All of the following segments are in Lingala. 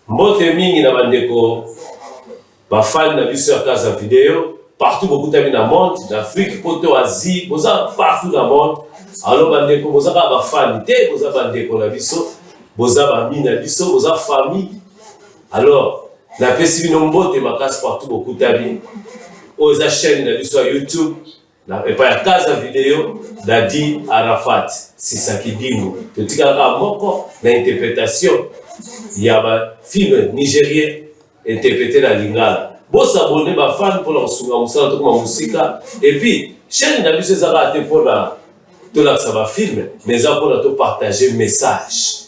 Mbote mingi na bandeko bafani na biso ya Casa Video partout beaucoup d'amis dans le monde, d'Afrique, poto Asie, boza partout dans le monde. Alors bandeko boza ka bafani te, boza bandeko na biso, boza bami na biso, boza famille. Alors na pesi bino mbote makasi partout beaucoup d'amis. Oza chaîne na biso ya YouTube, na epa ya Casa Video, Dadi Arafat, Sisaki Dingo. Totika ka moko na interprétation. Il y a un film nigérien interprété dans Lingala. Bon s'abonner ba fan pour la souga musala to comme musika et puis chaîne na biso za raté pour la to la ça va film mais ça pour la to partager message.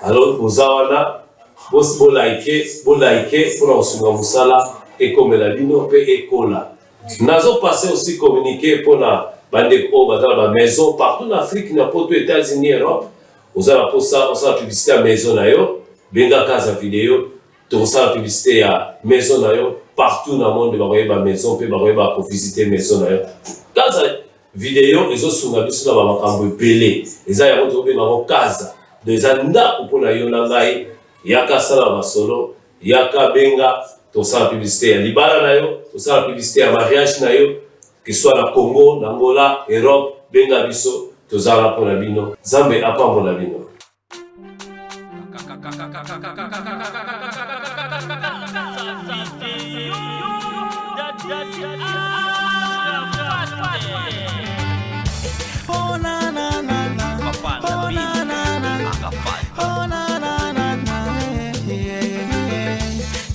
Alors ozawana boss bo liker pour la souga musala et comme la bino pe ekola. Nazo passer aussi communiquer pour la bande ko bazala ba maison partout en Afrique na poto États-Unis Europe. Ozala pour ça on sa publicité à maison na yo benga Casa Video. Tout ça la publicité à maison d'ailleurs partout dans le monde de ma maison peut ba visiter maison d'ailleurs Casa Video les autres sont sur la makambo pelé les a ya retrouver dans Casa des anda pour la yona ngai yaka sala masolo yaka benga tout ça la publicité à libala nayo tout ça la publicité à mariage nayo que soit na Congo na Angola Europe benga biso tout ça la pour la bino zambe apambo la bino.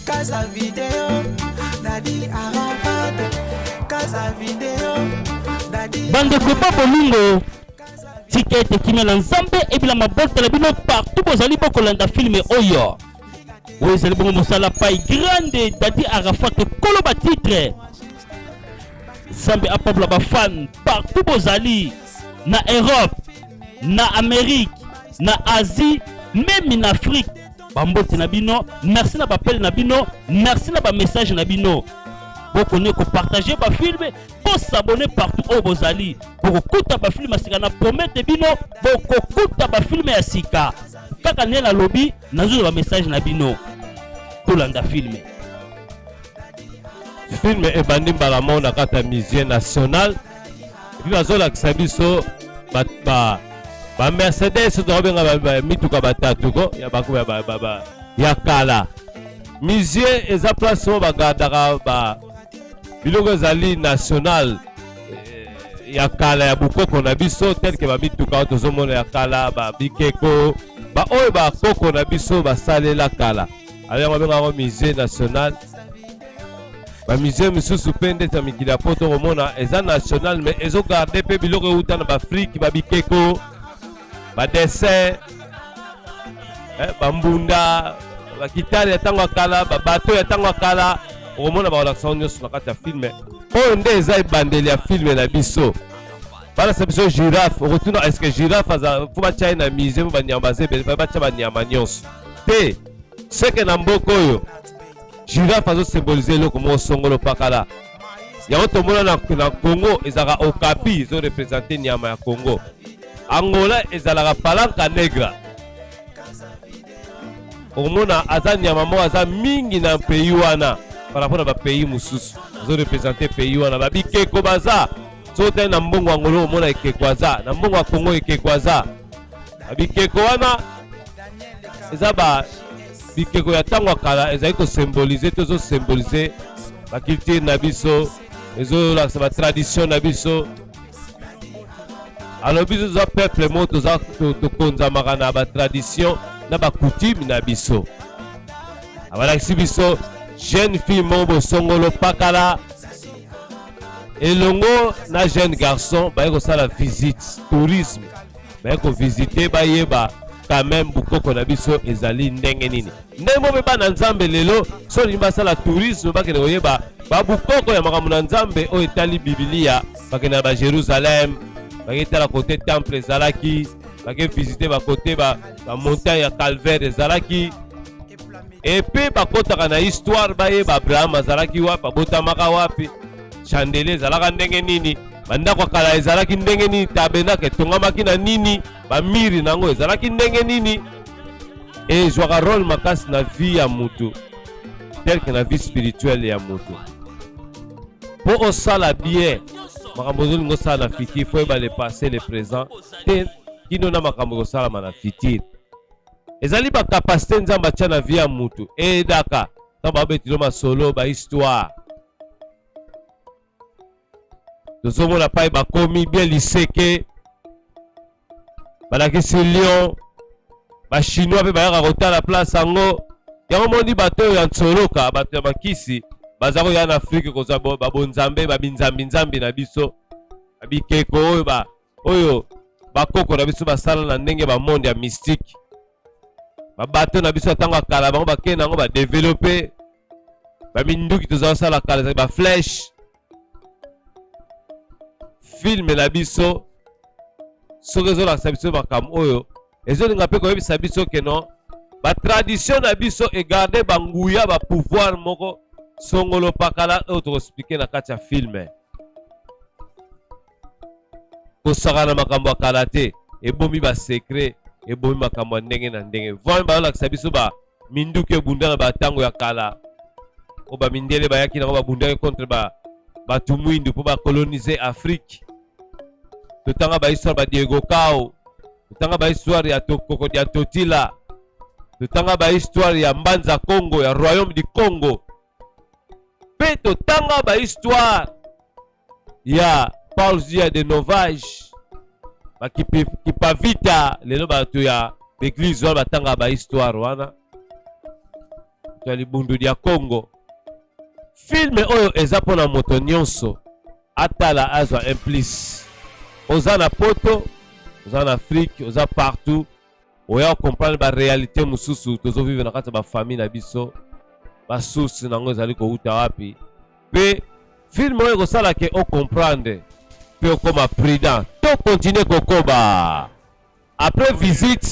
Casa Video, Dadi Arafat, Casa Video, Dadi. Bande Kopa Bolingo, Ticket Kimela Nzambe et puis la mabote la bino partout aux ali bokolanda film oyo. Oui, c'est le bon mosala paille grande Dadi Arafat koloba titre. Zambe a peuple ba fan partout aux ali na Europe, na Amérique, na Asie, même en Afrique. Bambote na bino, merci na bapel na bino, merci na ba message na bino. Vous connaissez que partager ba film, pour s'abonner partout au Bozali. Pour écouter ba film asika na promettre bino, pour écouter ba film asika. Kaka ne la lobby, nazo ba message na bino. Tout landa film. Film et bandi mbala monde kata musée national. Et puis nazo la kisabiso ba Mercedes dobenga mituka batatu ko ya bakuba ya kala musée eza place mo bagadaka ba biloko ezali national ya kala ya bukoko na biso tel que ba mituka tozomona ya kala ba bikeko ba oyo ba koko na biso basalela kala alors babenga musée national ba musée misusu pende ta mikila poto komona eza national mais ezo garder pe biloko euta na ba Afrique ba bikeko ba dessin bambunda bakitari ya tango kala babato ya tango kala okomona baolakisa nyonso na kati ya filme oyo nde eza ebandeli ya filme na biso balasa biso girafe okotuna est ce que girafe fo batya ye na musée mo banyama bazebele batya banyama nyonso te seke na mboka oyo girafe azosymbolize eloko moko songolo pakala yango tomona na Congo ezalaka okapi ezorepresente nyama ya Congo. Angola ezalaka palanka negra. Omona aza nyama mo aza mingi na pays wana par rapport à ba pays mususu. Zo représenter pays wana ba bikeko baza. Sote na mbongo Angola omona ekeko aza, na mbongo Congo ekeko aza. Ba bikeko wana eza ba bikeko ya tango kala ezali ko symboliser tozo symboliser ba culture na biso, ezo la ba tradition na biso. Alors biso za peuple mo toza to konzamaka na ba tradition na ba coutume na biso. Abalakisi biso jeune fille mo bosongolo pakala elongo na jeune garçon baye ko sala visite tourisme baye ko visiter bayeba quand même bukoko na biso ezali ndenge nini ndenge mo beba na nzambe lelo so limba sala tourisme bakene koyeba ba bukoko ya makambo na nzambe o etali Biblia bakene ba Jérusalem bakita la côté temple ezalaki bake visiter ba côté ba montagne ya calvaire ezalaki et puis bakotaka na histoire bayeba Abraham azalaki wapi abotamaka wapi chandelier ezalaka ndenge nini bandako kala ezalaki ndenge nini tabernacle etongamaki na nini bamiri nango ezalaki ndenge nini et jouer un rôle makasi na vie ya mutu tel que na vie spirituelle ya mutu po osala bien makambo ozolinga osala na fitiri fo yeba le passé le présent te kino na makambo ekosalama na fitiri ezali bakapasité nzambe atia na vie ya mutu eyedaka ntango babetilo masolo bahistoire tozomona pai bakomi bien liseke balakisi lion bachinois mpe bayaka kotala place yango yango moni bato oyo ya nsoloka bato ya makisi baza koya na afrike kozwa babonzambe babinzambi na biso babikeko oyo bakoko na biso basala na ndenge bamonde ya mystique babato na biso ntango akala bango bakende yango badevelope baminduki toza kosala kala ezali baflèche filme na biso soki ezolakisa biso makambo oyo ezolinga mpe koyebisa biso keno batradition na biso egarde banguya bapouvoir moko songolo pakala oyo tokoexplike na kati ya filme kosaka na makambo ya kala te ebomi basekret ebomi makambo ya ndenge na ndenge vami bazolakisa biso baminduki ebunda na batango ya kala oyo bamindele bayaki nango babundaki contre bato mwindu mpo bakolonize afrique totanga bahistoire badiego kao totanga bahistoire ya kokodi ya totila totanga bahistoire ya mbanza congo ya royaume du congo mpe totanga bahistoire ya paulsia de novage bakipavita lelo bato ya l'église wana batanga bahistoire wana ya libundudi ya congo filme oyo eza mpona moto nyonso atala azwa implice oza na poto oza na afrique oza partout oya comprendre baréalité mosusu tozovivre na kati ya bafamille na biso basource nango ezali kouta wapi mpe filme oyo ekosala ke ocomprendre mpe okoma prudent to continue kokoba après visite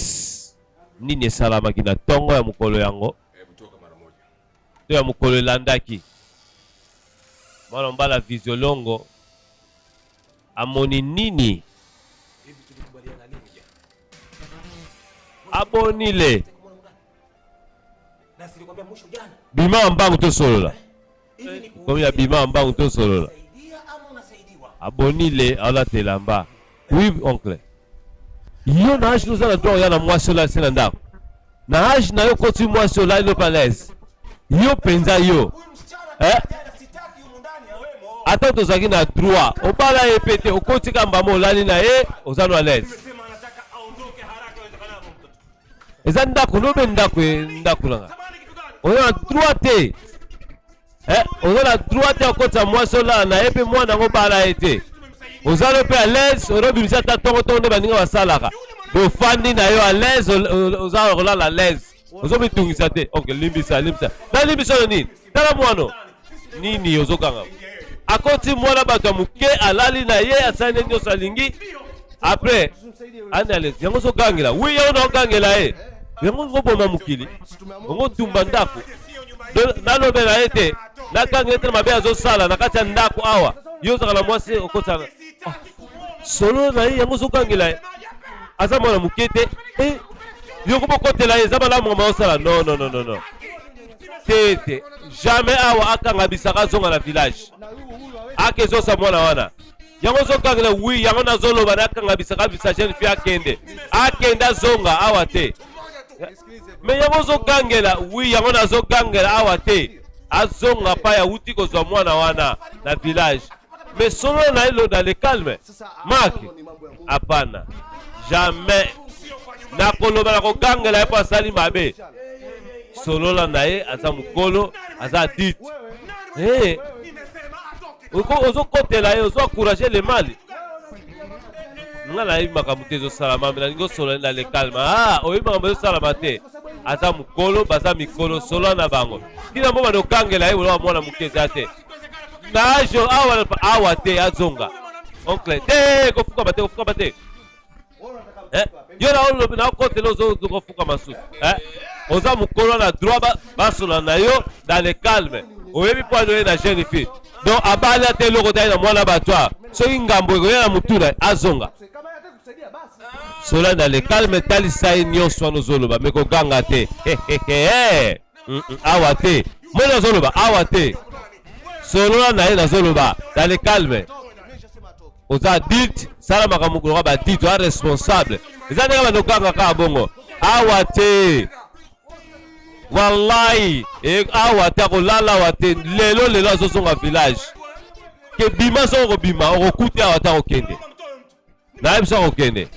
nini esalamaki na ntongo ya mokolo yango to ya mokolo elandaki mwana mbala visiolongo amoni nini abonile bima mbangu tosolola komi ya bima mbangu tosolola abonile aolatela mba oui oncle yo na age noza na droit oya na mwasi ola se na ndako na age na yo koti mwasi ola ilo palaise yo penza yo ata tozalaki na droit obala ye pe te okotika mbama olali na ye oza no alaise eza ndako nobe ndako nanga oza na droit te oza na droit te okotisa mwasi olala na ye mpe mwana yango obala ye te oza no mpe alaise olobimisa ata ntongo nde baninga basalaka bofandi na yo alaise oza kolala alaise ozomitungisa te ok limbisa nalimbisa no nini tala mwano nini ozokanga akoti mwana bato ya moke alali na ye asali nde nyonso alingi après ani alaise yango ozogangela wi yango naogangela ye yango ngoboma mokili ongo tumba ndako nalobe na ye te nakangela te na mabe azosala na kati ya ndako awa yo ozaka na mwasi okotana solo na ye yango ozogangela ye aza mwana moke te yoko bokotela ye eza malamu ngama osala non te jamais awa akanga bisaka azonga na village akezosa mwana wana yango ozokangela wi yango nazoloba nakanga bisaka bisa jeune fille akende azonga awa te me yango ozokangela wi yango nazokangela awa te azonga pa ya wuti kozwa mwana wana na village me solo na ye dans le calme maki apana jamais nakoloba nakogangela ye mpo asali mabe solola na ye aza mokolo aza dite ozokotela ye ozoencourage le mali nga nayebi makambo te ezosalama me nalingi osolola na le calme oyebi makambo ezosalama te aza mokolo baza mikolo solola na bango tina mbo bana okangela ye oloba mwana moke eza te na ajo awa te azonga oncle te kofukama te yo na okotela ozokofukama susu oza mokolo na droit basola na yo dans le calme oyebi mpo anoye na jeune fille donc abali ate eloko taye na mwana bato soki ngambo ekoya na mutuna azonga Cela dans le calme tali sai nyonso nozoloba mais ko ganga te. Awate. Moi nozoloba awate. Cela na ye nozoloba dans le calme. Aux adultes, sala makamukulu ba adultes wa responsable. Ezana ba nokanga ka bongo. Awate. Wallahi, awate ko lala awate lelo azosonga village. Ke bima so ko bima o kuti awate ko kende. Na yebisa ko kende.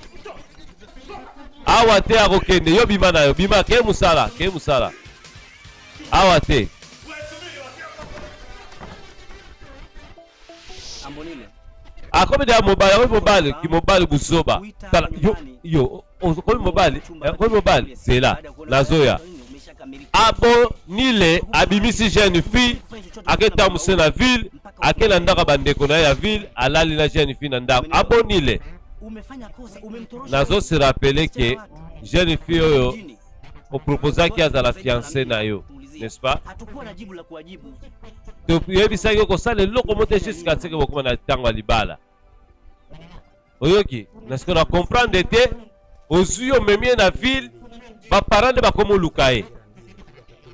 Awate ko kende yo bima na yo bima ke musala. Awate. Comme des mobile, qui mobile buzoba. Yo, mobile, c'est là, la Zoya. Abo nile abimisi jeune fille, aketa muse na ville, akela ndaka bandeko na ya ville, alali na jeune fille na ndako. Abo nile. Nazo se rappeler que jeune fille oyo on proposa qui a la fiancée na yo, n'est-ce pas? Yebisa yo ko sale loko mote jusqu'à ce que bokoma na tango libala. Oyoki, n'est-ce qu'on a comprendre te ozuyo memie na ville, ba parents de ba komo lukaye.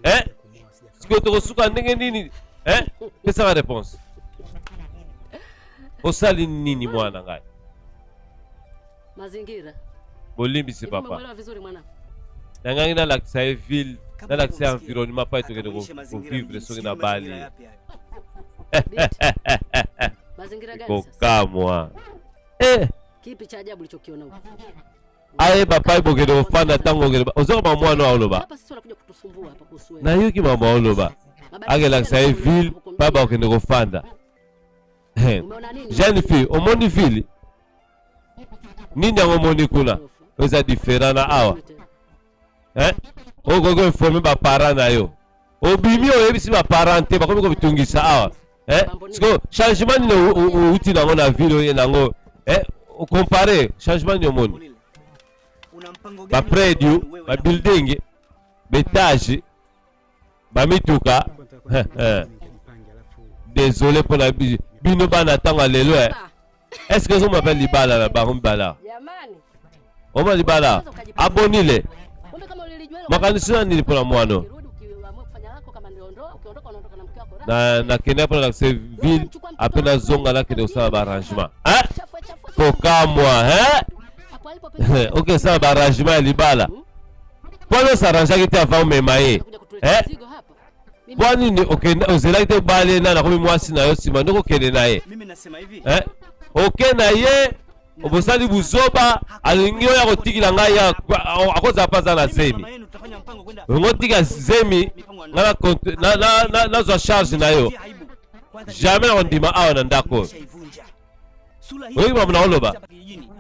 Ce que tu suka ndenge nini? Qu'est-ce la réponse? Osali nini mwana ngai? Mazingira. Bolimbi si papa. Nangangi na l'accès ville, na l'accès environnement pas être de vivre sur na Bali. Mazingira gani sasa? Kokamwa. Kipi cha ajabu ulichokiona huko? Aye papa ibogede ofanda tango gele. Ozoma mwana oloba. Hapa sisi wanakuja kutusumbua hapa kuhusu wewe. Na yuki mama oloba. Age l'accès ville, baba okende kofanda. Jeune fille, omoni ville. Nini ngomoni kuna? Oza différent na awa. Ogogo informer ba parents na yo. Obimi oyebisi ba parents te bakomi ko bitungisa awa. Siko changement ni uti na ngona ville nango. Comparer changement ni omoni. Ba predio, ba building, ba étage, ba mituka. Désolé pour la bino bana tanga lelo. Est-ce que vous m'appelez Libala la baron Bala? On m'a Libala. Abonnez-les. Makanisa ni pour la moano. Na kenya pour la ville apena zonga la kede osala ba arrangement. Koka moi, OK, ça ba arrangement Libala. Pour s'arranger qui avant memaye. Bwani ni OK, ozela te bale na komi mwasi na yo sima ndoko kede naye. Mimi nasema hivi. OK na ye obosali buzoba alingi oya kotikila ngai akoza paza na zemi. Ngotika zemi na zo charge na yo. Jamais on dima awa na ndako. Oui, mama oloba.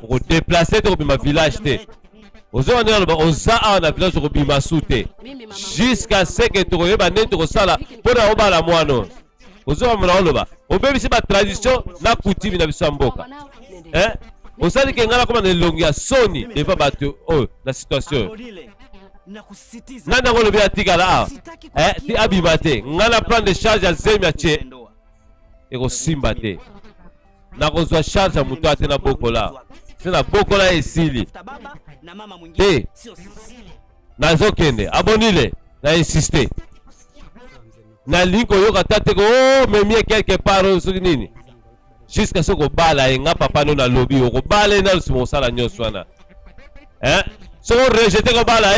Ko déplacer to bima village te. Ozo na oloba oza awa na village ko bima sute. Jusqu'à ce que to yeba nento ko sala pona obala mwano. Ozo mama oloba. Obebisi ba tradition na coutume na biso mboka. Osali ke ngala koma na longi ya soni devant bato la situation. Nana ngolo bia tigala ti abimate ngala prendre charge ya zemi ache eko simba te. Na kozwa charge muto ate na bokola. Sina bokola esili. Te. Na zokende abonile na insister. Na linko yoka tate ko memie quelque part sur nini. Jusqu'à ce que bala nga papa no na lobby ko bala na simo sala nyonso wana. So rejeter ko bala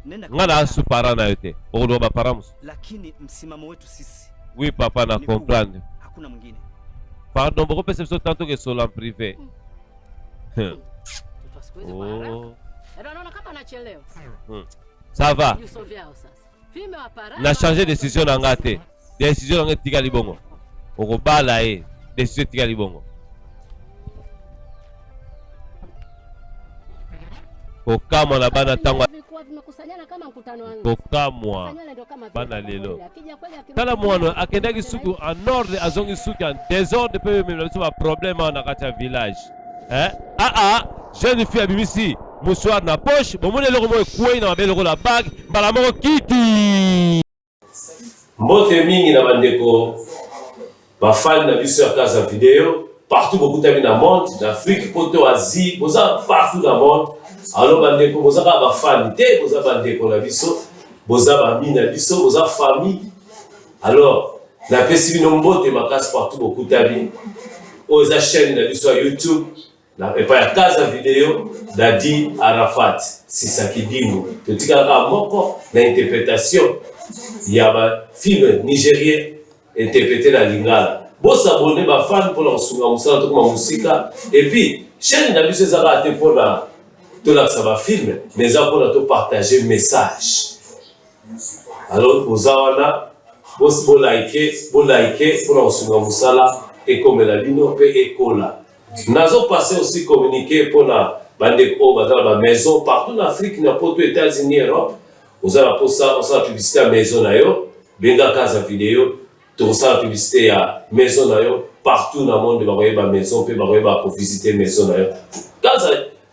nga na supara na yote. O do ba paramus. Lakini msimamo wetu sisi. Oui papa na comprendre. Hakuna mwingine. Pardon, beaucoup perception tantôt que sur en privé. Ça va. Na changer décision na ngate. Décision na tika libongo. Oko bala décision tika libongo. Kokamwa na bana tango. Kokamwa bana lelo. Tala mwana akendaki suku en ordre azongi suku en désordre pe même so ba problème na kata village. Jeune fille abimisi mouchoir na poche, bon mone loko mo kuoi na mabelo la bague, mbala moko kiti. Mbote mingi na bandeko ba fan na biso ya Casa Video partout beaucoup tabi na monde, d'Afrique, poto Asie, boza partout dans le monde. alors bandeko bozaka ba fan te boza bandeko na biso boza ba mi na biso boza famille alors na pesi bino mbote makasi partout beaucoup tabi oza chaîne na biso ya YouTube na epa ya Kaza Video Dadi Arafat Sisaki Dingo totikaka moko na interprétation ya ba film nigérien interprété na lingala bosa abonné ba fan pour la sunga musala to kuma musika et puis chaîne na biso ezaka te pour la to la ça va film mais za pour to partager message alors ozawana bosi bo like pour la sunga musala et comme la bino pe ekola nazo passer aussi communiquer pour la bande ko bazala ba maison partout en Afrique na poto États-Unis Europe ozala pour ça on sa publicité à maison na yo benga Kaza Video to sa publicité à maison na yo partout dans le monde ba koyeba maison pe ba koyeba ko visiter maison na yo Kaza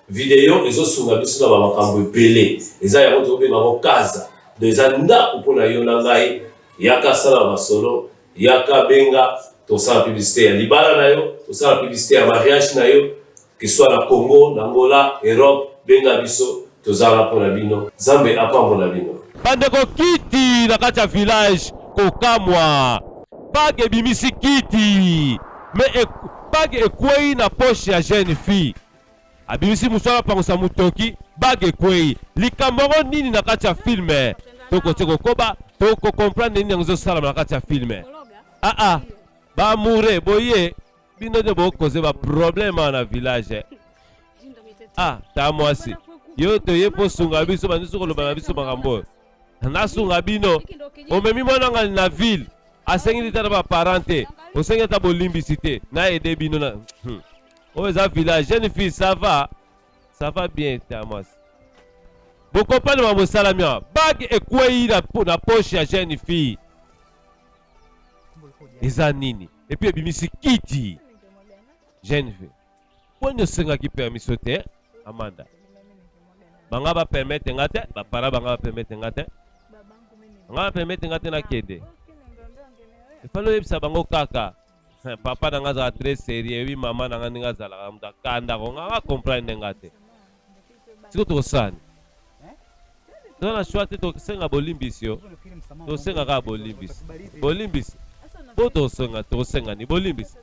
Video ezo sunga biso na ba makambo ebele eza ya moto be ba Kaza des anda pour na yo na ngai yaka sala basolo yaka benga to sa publicité ya libala na yo to sa publicité ya mariage na yo que soit na Congo na Angola Europe benga biso to zala pour la bino zambe apambo na bino bandeko kiti na kati ya village kokamwa bage bimisi kiti mais bage ekwei na poche ya jeune fille abimisi musala pangosa mutoki bage ekwei likambo nini na kati ya filme tokote kokoba toko comprendre nini yango sala na kati ya filme ba mure boye bino de bo cause ba problème na village ta mwasi yo to ye po sunga biso bandiso ko loba na biso makambo na sunga bino o memi mona nga na ville asengi tata ba parenté o sengi ta bolimbicité na aider bino na o za village jeune fille ça va bien ta mwasi bo comprendre ma mosala mia bag ekwei na poche ya jeune fille eza nini et puis ebimisi kiti jeune fille poni osengaki permission te Amanda banga ba permettre nga te ba para banga ba permettre nga te nga ba permettre nga te na kende ifalo yebisa bango kaka papa na nga za très sérieux oui mama na nga ninga zala muta kanda ko nga comprendre nga te siko to sani na choix te to senga bolimbisio to senga ka bolimbisi Boto senga ni bolimbisi.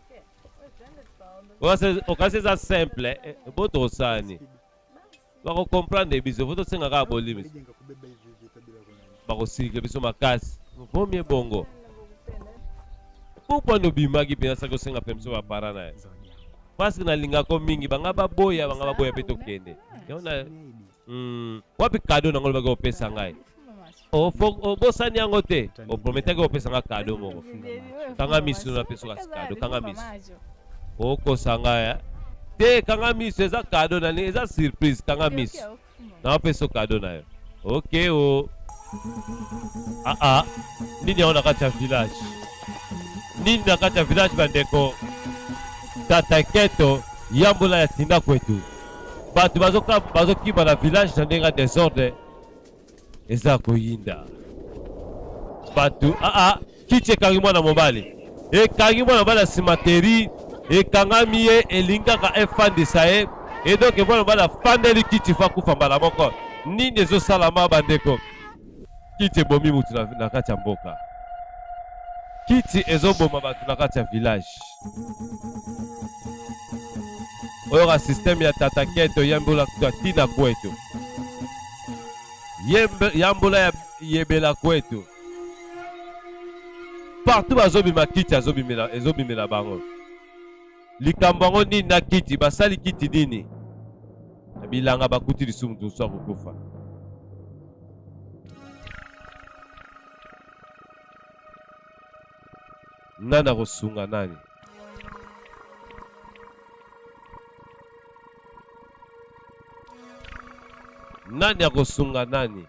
Okase za simple, boto sani. Bako comprendre biso, boto senga ka bolimbisi. Bako sige biso makasi. Bomie bongo. Pourquoi no bimaki pena sa ko senga pemso ba parana. Parce que na linga ko mingi banga baboya peto kende. Yona wapi kado na ngolo bago pesa ngai. O bosani yango te o promete que o pesa nga kado moko kanga misu na peso ka kado kanga misu o ko sanga ya te kanga misu eza kado na ni eza surprise kanga misu na peso kado na yo okay o nini ona kati ya village nini na kati ya village bandeko tata keto yambula ya tinda kwetu batu bazokiba na village na ndenga desordre eza koyinda batu kiche kangi mwana mobali ekangi mwana mobali simateri ekangami ye elingaka efandisa ye donc mwana mobali afandeli kichi fa kufa mbala moko nini ezosalama bandeko kichi ebomi mutu na kati ya mboka kichi ezoboma batu na kati ya village oyo ka systeme ya tata keto yambula tina kwetu yambula ya yebela kwetu partout bazobima kiti ezobimela bango likambo yango nini na kiti basali kiti nini bilanga bakuti lisumu toso akokufa nani akosunga nani nani akosunga nani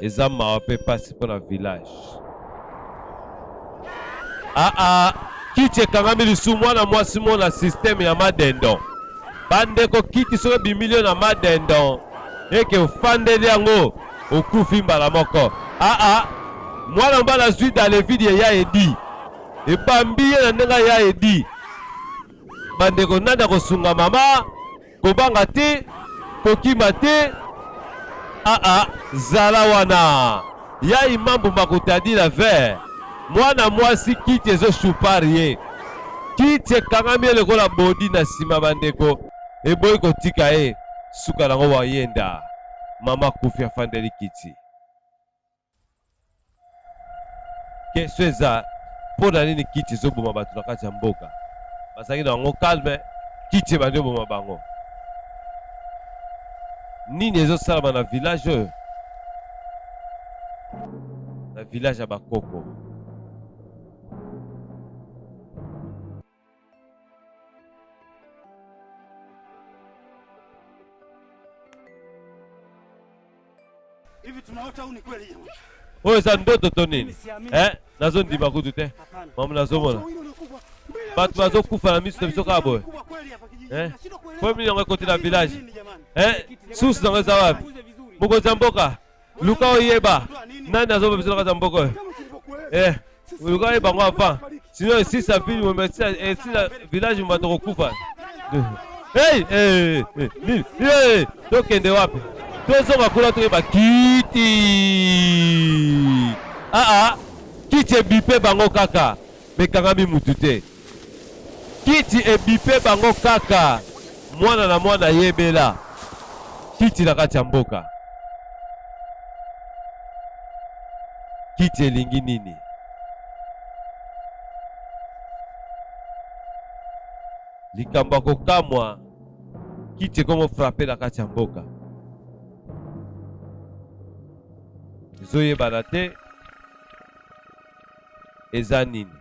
eza mawa mpe pasi mpo na village kiti ekangami lisumu mwana mwasi mo na systeme ya madendo bandeko kiti soki ebimilio na madendo eke ofandeli yango okufi mbala moko mwana mbala azwi dans les vides ya edi ebambi ye na ndenge ya edi bandeko nanda kosunga mama kobanga te kokima te zala wana ya imambu makutadi la ver mwana mwasi kiti ezoshupari ye kiti ekangami lokola bodi na nsima bandeko eboyi kotika ye suka nango wayenda mama kufi afandeli kiti keso eza mpo na nini kiti ezoboma bato na kati ya mboka bazalaki na bango calme kiti ebandi oboma bango nini ezosalama na village oyo na village ya bakoko Hivi tunaota au ni kweli jamani? oyo eza ndoto to nini nazondima kutu te mama nazomona bato bazokufa na miso na biso kaka boye po mini yango ekoti na village susi nango eza wapi mokonzi ya mboka luka oyeba nani azoba biso na kati ya mboka oyo luka oyeba ngo avant sino esisa ville esila village bato kokufa tokende wapi tozonga kuna toyeba kiti kiti ebipe bango kaka mekangami mutu te kiti ebipe bango kaka mwana na mwana yebela kiti na kati ya mboka kiti elingi nini likambo ya kokamwa kiti ekomo frape na kati ya mboka ezoyebana te eza nini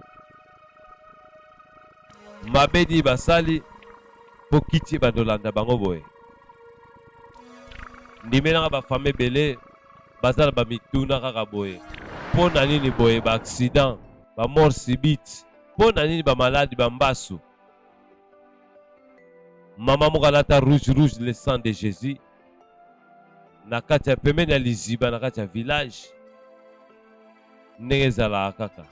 mabedi basali mpo kiti ebanda olanda bango boye ndimelanga bafame ebele baza na bamituna kaka boye mpo na nini boye baaccident bamort subite mpo na nini bamaladi bambasu mama moko alata rouge le sang de Jésus na kati ya pembeni ya liziba na kati ya village ndenge ezalaka kaka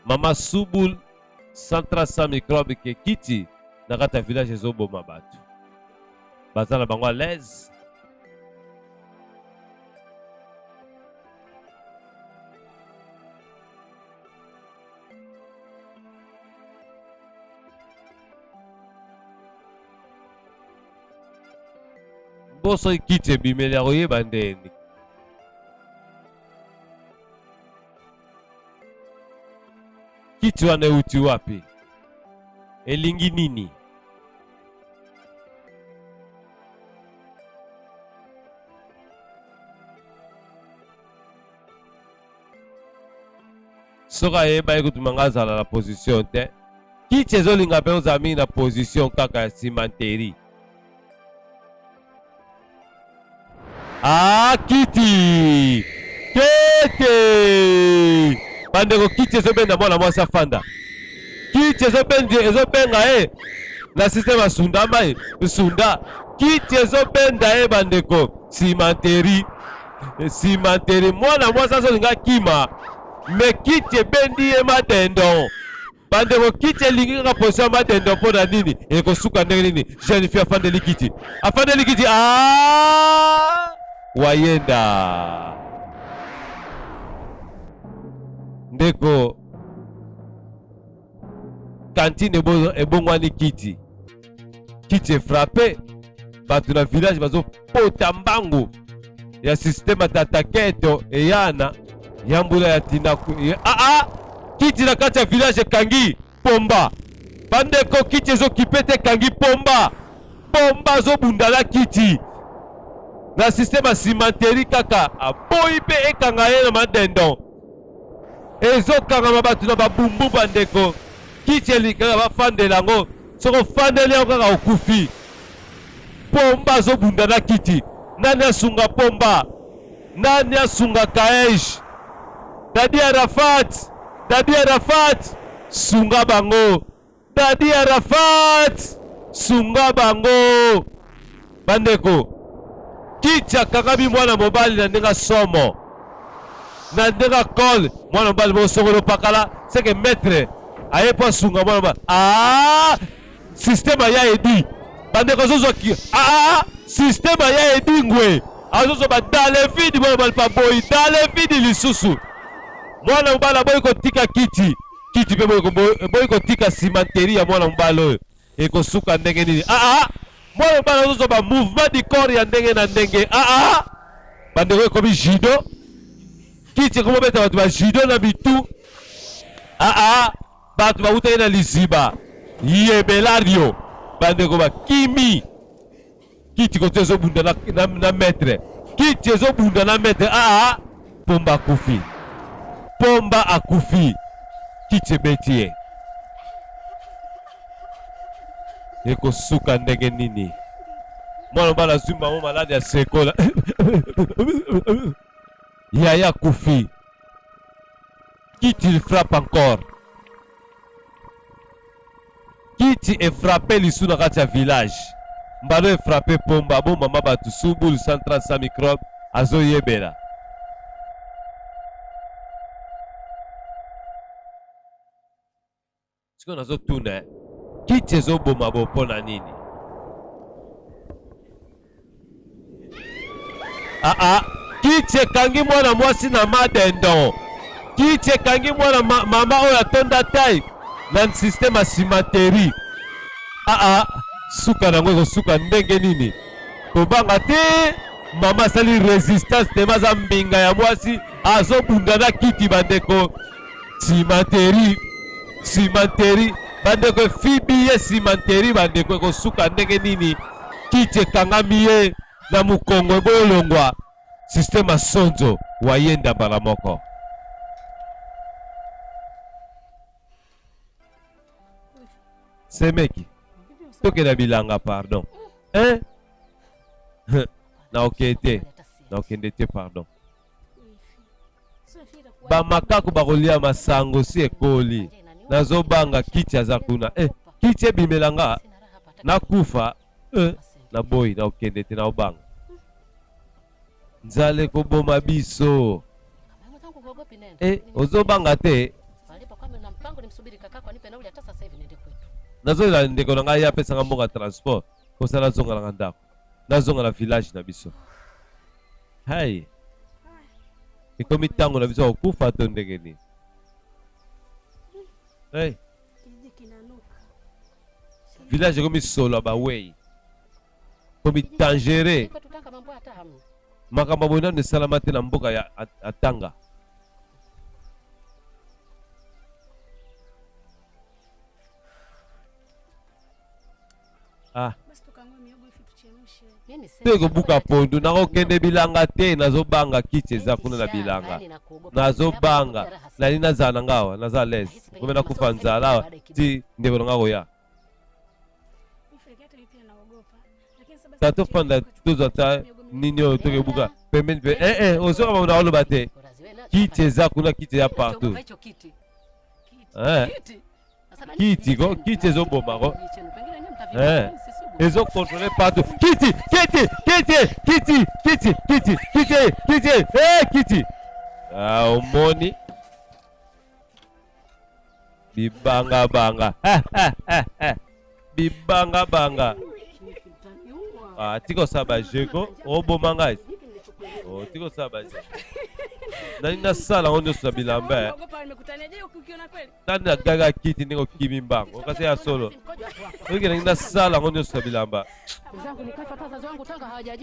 mama subul 100 microbe ke kiti na kati ya village ezoboma bato baza na bango à l'aise boso kiti ebimeli akoyeba ndeni kiti wana euti wapi elingi nini soki ayeba ye kutuma nga azala na position te kiti ezolinga mpe ozala mingi na position kaka ya simanteri kiti kete bandeko kiti ezobenda mwana mwasi afanda kiti ezobenga ye na systeme asundama ye sunda kiti ezobenda ye bandeko simanteri mwana mwasi azolinga kima me kiti ebendi ye madendo bandeko kiti elingi kaka position ya madendo mpo na nini ekosuka ndenge nini jeune fille afandeli kiti wayenda ndeko kantine ebongwani kiti efrape bato na village bazopota mbangu ya systeme atataketo eyana yambula ya tinaku kiti na kati ya village ekangi pomba bandeko kiti ezokipe te ekangi pomba azobundala kiti na systeme ya simanteri kaka aboyi mpe ekanga ye na madendon ezokangama bato na babumbu bandeko kiti elikaka bafandela yango soki ofandeli yango kaka okufi pomba azobunda na kiti nani asunga pomba nani asunga kaege dadi arafat sunga bango dadi arafat sunga bango bandeko. Kiti akangami mwana mobali na ndenga somo na ndenga kol mwana mobali bosongolo pakala seke maître aye po sunga mwana mobali. Système ya edi bandeko zozo ki système ya edi ngwe azozo ba dans le vide mwana mobali pa boy dans le vide lisusu mwana mobali boy kotika kiti pe boy kotika cimenterie ya mwana mobali oyo ekosuka ndenge nini. Mwana mobali azozo ba mouvement du corps ya ndenge na ndenge. Bandeko ekomi judo kiti ekomobeta bato ba judo na bitu. Bato bautaki na liziba yebelario bandeko bakimi kiti kote ezobunda na maître kiti ezobunda na maître. Pomba akufi pomba akufi kiti ebeti ye ekosuka ndenge nini. Mwana mobali azwi mamo maladi ya sekola yaya akufi kiti il frappe encore. Kiti est frappé lisu na kati ya village mbalo est frappé pomba bo mama batu subulu 135 microbe azoyebela. Siko nazotuna kiti ezoboma bo mpona nini? Kiti ekangi mwana mwasi na madendo. Kiti ekangi mwana mama oyo atonda tai na système ya cimenterie. Suka nango ekosuka ndenge nini? Tobanga te mama asali résistance te maza mbinga ya mwasi azobunda na kiti bandeko. Cimenterie bandeko fibi ye cimenterie bandeko ekosuka ndenge nini? Kiti ekangami ye na mukongo eboyolongwa système ya sonzo wayenda mbala moko. Semeki toke na bilanga pardon na okete na okende te pardon. Bamakaku bakolia masango si ekoli nazobanga kiti aza kuna kiti ebimelanga nakufa na boy na okende te na obanga nzale koboma biso ozobanga te nazolela ndeko na ngai apesanga mbongo ya transport kosa nazonga na ndako nazonga na village na biso. Hai ekomi ntango na biso kokufa to ndenge nini? Village ekomi solo bawei komi tangere makambo boye nano esalama te na mboka ya atanga. Tokobuka pondu nakokende bilanga te nazobanga kiti eza kuna na bilanga nazobanga nali nazala na ngawa naza lese kome nakufa nzala awa ti ndeko na nga koya tato fanda tozwa ta nini oyo tokebuka pembeni pe osoka mamona oloba te kiti eza kuna kiti eza partout kiti ezobomako ezokontrole partout kiti omoni bibanga tiko saba jego oboma ngai tiko saba nani nasala ngo nyonso na bilamba tani nagaga kiti ndenge okimi mbango okasi ya solo oke nangi nasala ngo nyonso na bilamba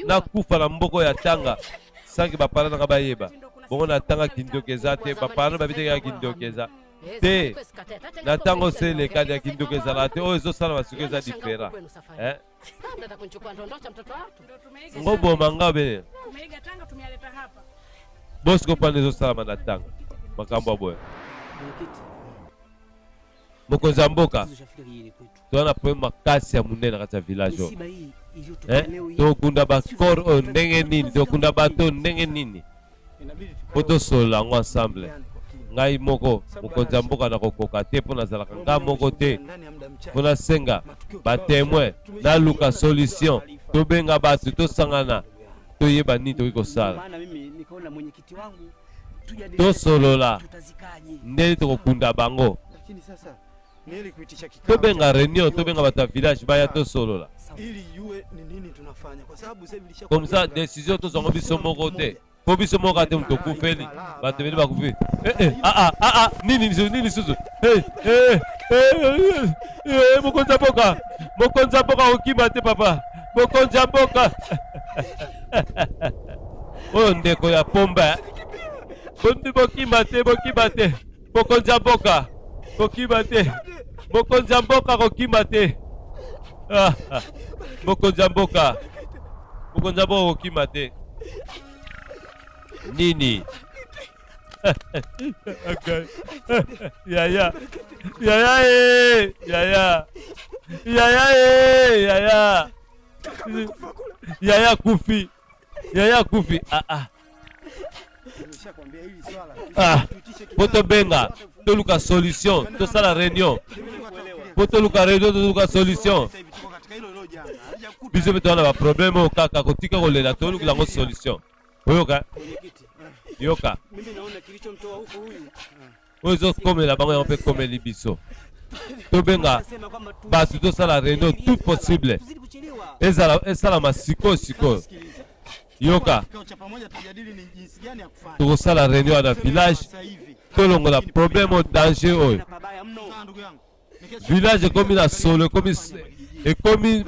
nakufa na mboko ya tanga sanki bapara nanga bayeba bongo na tanga kindoki eza te bapara babiteki ya kindoki eza te na ntango se lekadi ya kindoki ezalaka te oyo ezosala basuki eza diferent ngo boma nga bene bosi kopana ezosalama na tanga makambo aboya mokonzi ya mboka toza na probleme makasi ya monene na kati ya village oyo tokunda bakor oyo ndenge nini tokunda bato ndenge nini po tosolola yango ensemble ngai moko mokonzi ya mboka na kokoka te mpo nazalaka nga moko te mpo nasenga batemoin naluka solution tobenga bato tosangana toyeba nini tokoki kosala tosolola ndeni tokokunda bango tobenga réunion tobenga bato ya village baya tosolola comme ça décision tozango biso moko te po biso moko ate moto okufeli bato beni bakufi nini susu mokonzi ya mboka kokima te papa mokonzi ya mboka oyo ndeko ya pomba bokima te mokonzi ya mboka kokima te mokonzi ya mboka kokima te mokonzi ya mboka kokima te nini yaya kufi po tobenga toluka solution tosala réunion po toluka solution biso mpe towana baproblème oyo kaka kotika kolela tolukila yango solution oyoka yoka oyo ezokomela bango yango mpe komeli biso tobenga bato tosala réunion tout possible esalama sikoyo yoka tokosala réunion na village tolongola problème o danger oyo village ekomi na solo ekomi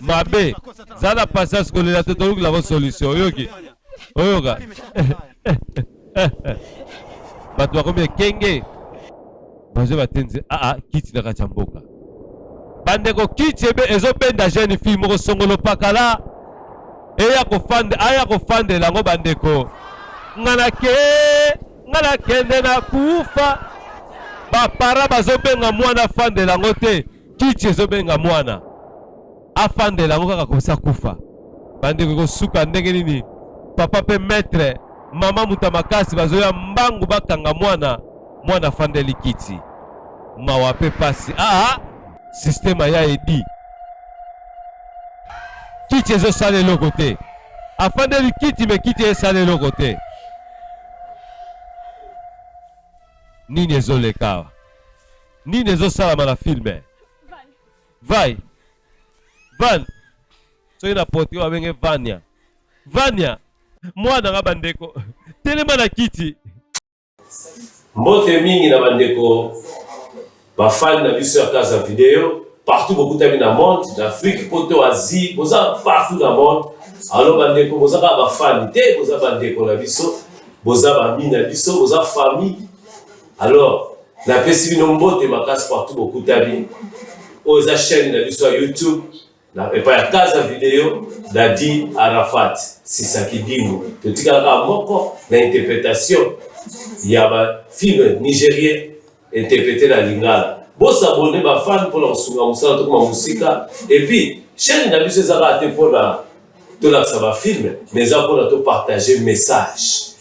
mabe zala na patience kolela te tolukila ko solution oyoka bato bakomi ekenge bazwi batenzi kiti na kati ya mboka bandeko kiti ezobenda jeune fille moko songolo pakala aya kofandela yango bandeko nga nakende na kufa bapara bazobenga mwana afandela yango te kiti ezobenga mwana afandela yango kaka komisa kufa bandeko kosuka ndenge nini papa mpe maître mama muta makasi bazoya mbangu bakanga mwana afandeli kiti mawa mpe pasi systeme aya edi kiti ezosala eloko te afandeli kiti me kiti esala eloko te nini ezoleka nini ezosalama na filme van soki na poti babenge vania mwana nga bandeko telema na kiti mbote mingi na bandeko bafani na biso ya Casa Video partout bokutami na monde d'Afrique poto Asie boza partout na monde alors bandeko boza ka bafani te boza bandeko na biso boza bami na biso boza famille alors na pesi bino mbote makasi partout bokutami oza chaîne na biso ya YouTube na epa ya Casa Video Dadi Arafat Sisaki Dimu totikaka moko na interprétation ya ba film nigérien interprété na Lingala boss abonné ba fan pour la sunga musala to kuma musika et puis chaîne na biso ezaka te pour la to la ça va film mais za pour la to partager message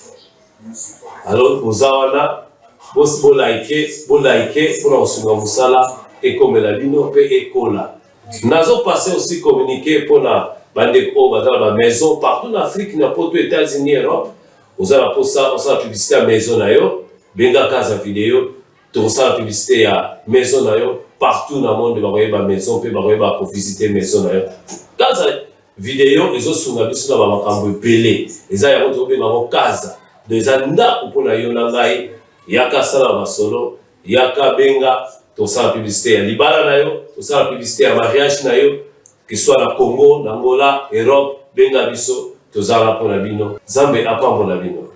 alors ozawana boss bo liker pour la sunga musala et comme la bino pe ekola nazo passer aussi communiquer pour la bande ko bazala ba maison partout en Afrique na poto États-Unis Europe ozala pour ça on sa publicité à maison na yo benga Casa Video to sa publicité à maison na yo partout dans le monde ba maison pe ba visiter maison na yo Casa Video ezo sunga biso na ba makambo pelé eza ya moto benga ko Casa des anda pour na yo na ngai yaka sala basolo yaka benga to sa publicité ya libala na yo to sa publicité ya mariage na yo que soit na Congo, na Angola, Europe, benga biso tozala pour la bino, Zambe apambo la bino.